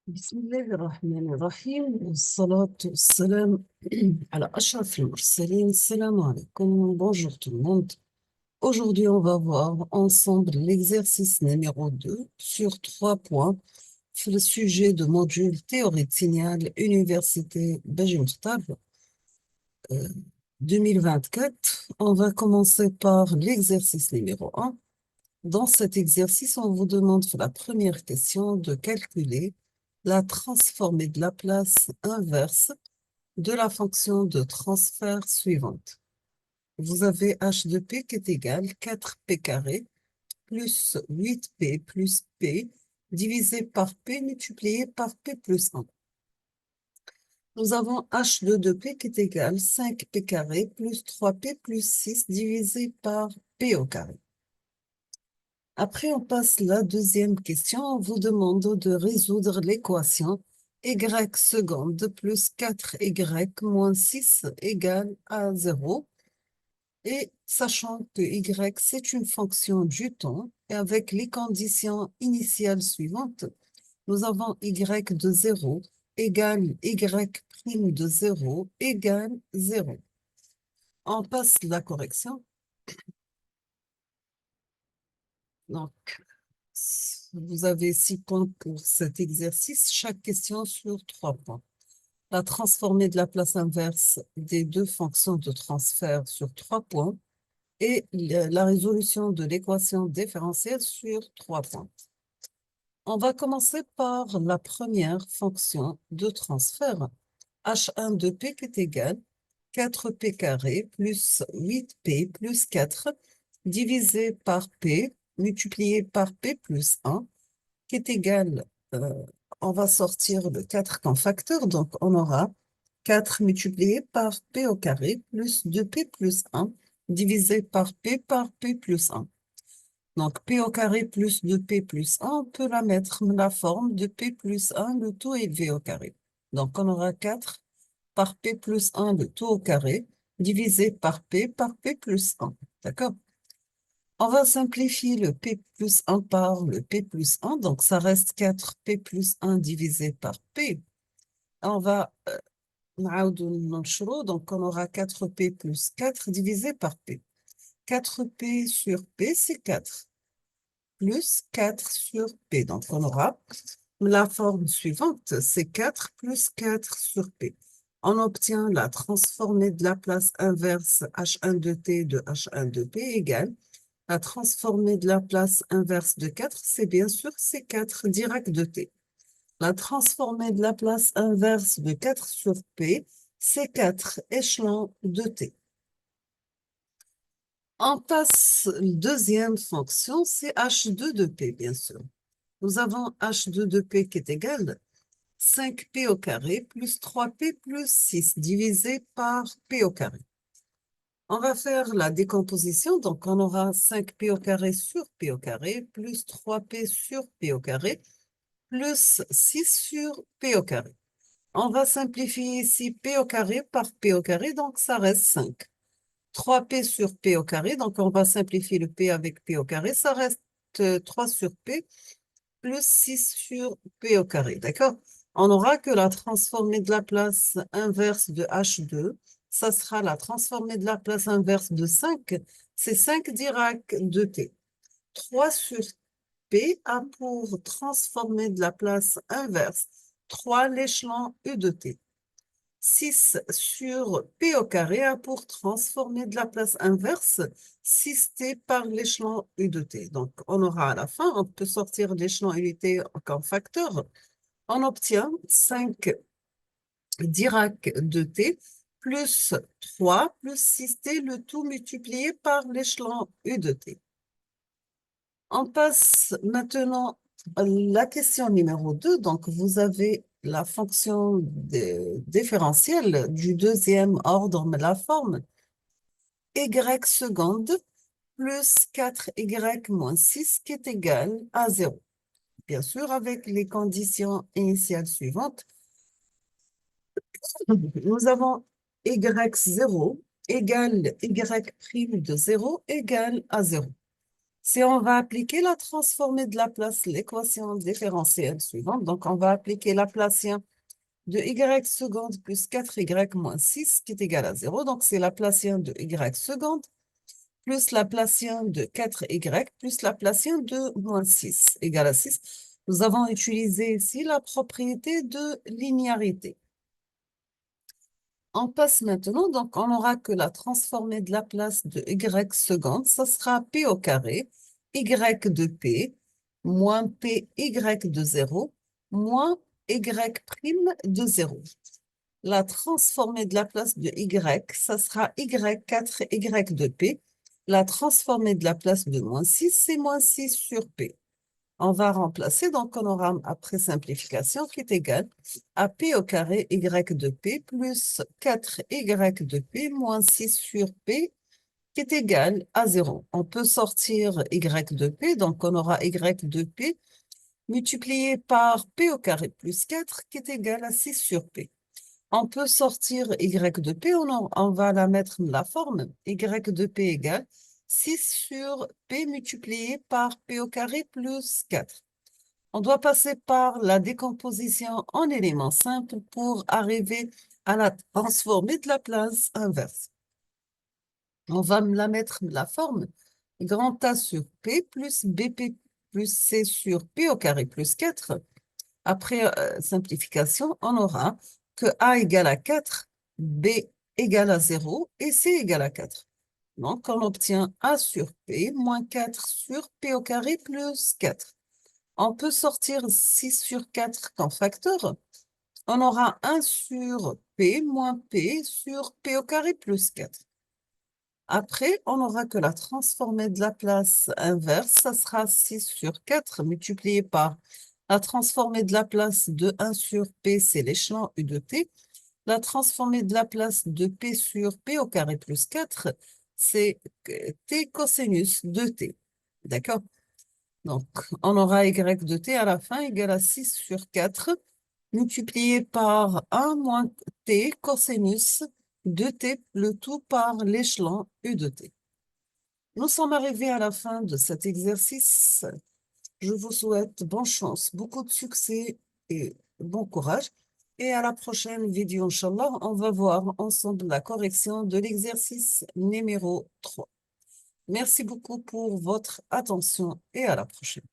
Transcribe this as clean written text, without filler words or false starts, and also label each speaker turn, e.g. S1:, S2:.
S1: بسم الله الرحمن الرحيم والصلاة والسلام على أشرف المرسلين. Salam alaikum. Bonjour tout le monde. Aujourd'hui, on va voir ensemble l'exercice numéro 2 sur 3 points sur le sujet de module théorie de signal Université Beji-Mostar 2024. On va commencer par l'exercice numéro 1. Dans cet exercice, on vous demande pour la première question de calculer la transformée de Laplace inverse de la fonction de transfert suivante. Vous avez h de p qui est égal à 4p carré plus 8p plus p divisé par p multiplié par p plus 1. Nous avons h de p qui est égal à 5p carré plus 3p plus 6 divisé par p au carré. Après, on passe la deuxième question. On vous demande de résoudre l'équation y seconde plus 4y moins 6 égale à 0. Et sachant que y, c'est une fonction du temps, et avec les conditions initiales suivantes, nous avons y de 0 égale y prime de 0 égale 0. On passe la correction. Donc, vous avez 6 points pour cet exercice, chaque question sur 3 points. La transformée de la place inverse des deux fonctions de transfert sur 3 points et la résolution de l'équation différentielle sur 3 points. On va commencer par la première fonction de transfert, h1 de p qui est égal à 4p carré plus 8p plus 4 divisé par p multiplié par p plus 1 qui est égal, on va sortir le 4 comme facteur, donc on aura 4 multiplié par p au carré plus 2p plus 1 divisé par p plus 1. Donc p au carré plus 2p plus 1, on peut la mettre dans la forme de p plus 1, le tout élevé au carré. Donc on aura 4 par p plus 1, le tout au carré, divisé par p plus 1. D'accord? On va simplifier le p plus 1 par le p plus 1, donc ça reste 4p plus 1 divisé par p. On va donc on aura 4p plus 4 divisé par p. 4p sur p, c'est 4, plus 4 sur p. Donc on aura la forme suivante, c'est 4 plus 4 sur p. On obtient la transformée de Laplace inverse h1 de t de h1 de p égale la transformée de Laplace inverse de 4, c'est bien sûr C4 Dirac de t. La transformée de Laplace inverse de 4 sur P, c'est 4 échelon de t. On passe la deuxième fonction, c'est h2 de p, bien sûr. Nous avons h2 de p qui est égal à 5p au carré plus 3p plus 6 divisé par p au carré. On va faire la décomposition, donc on aura 5p au carré sur p au carré, plus 3p sur p au carré, plus 6 sur p au carré. On va simplifier ici p au carré par p au carré, donc ça reste 5. 3p sur p au carré, donc on va simplifier le p avec p au carré, ça reste 3 sur p, plus 6 sur p au carré, d'accord? On aura que la transformée de Laplace inverse de h2, ça sera la transformée de Laplace inverse de 5, c'est 5 Dirac de t. 3 sur p a pour transformée de Laplace inverse 3 l'échelon u de t. 6 sur p au carré a pour transformer de Laplace inverse 6t par l'échelon u de t. Donc, on aura à la fin, on peut sortir l'échelon u de t comme facteur. On obtient 5 Dirac de t plus 3 plus 6t, le tout multiplié par l'échelon u de t. On passe maintenant à la question numéro 2. Donc, vous avez la fonction différentielle du deuxième ordre, mais la forme y seconde plus 4y moins 6 qui est égal à 0. Bien sûr, avec les conditions initiales suivantes, nous avons y0 égale y prime de 0 égale à 0. Si on va appliquer la transformée de Laplace, l'équation différentielle suivante, donc on va appliquer Laplacien de y seconde plus 4y moins 6 qui est égal à 0. Donc, c'est Laplacien de y seconde plus Laplacien de 4y plus Laplacien de moins 6 égale à 6. Nous avons utilisé ici la propriété de linéarité. On passe maintenant, donc on aura que la transformée de Laplace de y seconde, ça sera p au carré, y de p, moins p y de 0, moins y prime de 0. La transformée de Laplace de y, ça sera y4y de p. La transformée de Laplace de moins 6, c'est moins 6 sur p. On va remplacer, donc on aura après simplification qui est égal à p au carré y de p plus 4y de p moins 6 sur p qui est égal à 0. On peut sortir y de p, donc on aura y de p multiplié par p au carré plus 4 qui est égal à 6 sur p. On peut sortir y de p, on va la mettre la forme y de p égale 6 sur p multiplié par p au carré plus 4. On doit passer par la décomposition en éléments simples pour arriver à la transformée de Laplace inverse. On va la mettre la forme grand A sur P plus BP plus C sur P au carré plus 4. Après simplification, on aura que A égale à 4, B égale à 0 et C égale à 4. Donc, on obtient A sur P moins 4 sur P au carré plus 4. On peut sortir 6 sur 4 comme facteur. On aura 1 sur P moins P sur P au carré plus 4. Après, on n'aura que la transformée de Laplace inverse. Ça sera 6 sur 4 multiplié par la transformée de Laplace de 1 sur P, c'est l'échelon U de T. La transformée de Laplace de P sur P au carré plus 4, c'est T cosinus de T. D'accord? Donc, on aura y de t à la fin égal à 6 sur 4 multiplié par 1 moins t cosinus de t, le tout par l'échelon U de t. Nous sommes arrivés à la fin de cet exercice. Je vous souhaite bonne chance, beaucoup de succès et bon courage. Et à la prochaine vidéo, Inch'Allah, on va voir ensemble la correction de l'exercice numéro 3. Merci beaucoup pour votre attention et à la prochaine.